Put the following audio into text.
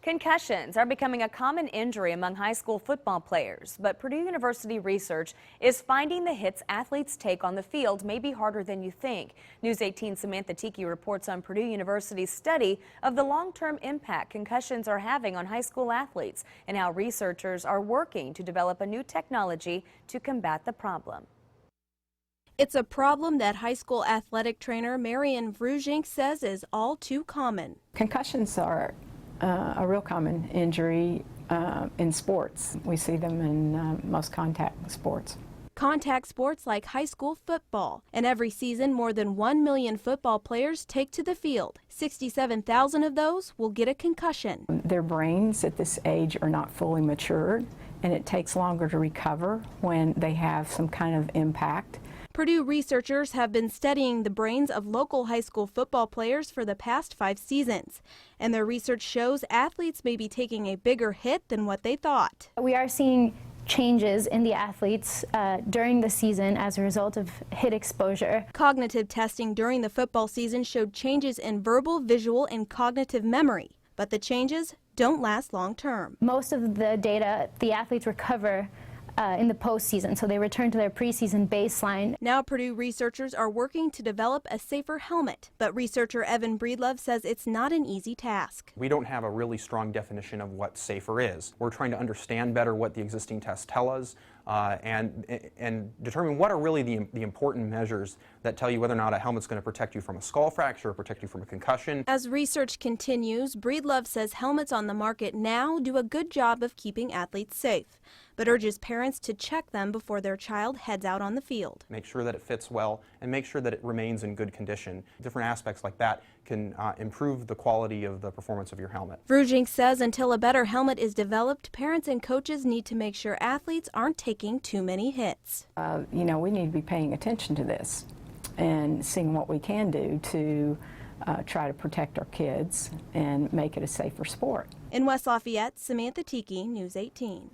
Concussions are becoming a common injury among high school football players, but Purdue University research is finding the hits athletes take on the field may be harder than you think. News 18's Samantha Tiki reports on Purdue University's study of the long-term impact concussions are having on high school athletes and how researchers are working to develop a new technology to combat the problem. It's a problem that high school athletic trainer Marian Vrujink says is all too common. Concussions are a real common injury in sports. We see them in most contact sports. Contact sports like high school football. And every season, more than 1 million football players take to the field. 67,000 of those will get a concussion. Their brains at this age are not fully matured, and it takes longer to recover when they have some kind of impact. Purdue researchers have been studying the brains of local high school football players for the past 5 seasons. And their research shows athletes may be taking a bigger hit than what they thought. We are seeing changes in the athletes during the season as a result of hit exposure. Cognitive testing during the football season showed changes in verbal, visual, and cognitive memory. But the changes don't last long term. Most of the data, the athletes recover in the postseason, so they return to their preseason baseline. Now Purdue researchers are working to develop a safer helmet, but researcher Evan Breedlove says it's not an easy task. We don't have a really strong definition of what safer is. We're trying to understand better what the existing tests tell us and determine what are really the important measures that tell you whether or not a helmet's going to protect you from a skull fracture or protect you from a concussion. As research continues, Breedlove says helmets on the market now do a good job of keeping athletes safe, but urges parents to check them before their child heads out on the field. Make sure that it fits well and make sure that it remains in good condition. Different aspects like that can improve the quality of the performance of your helmet. Vrujink says until a better helmet is developed, parents and coaches need to make sure athletes aren't taking too many hits. We need to be paying attention to this and seeing what we can do to try to protect our kids and make it a safer sport. In West Lafayette, Samantha Tiki, News 18.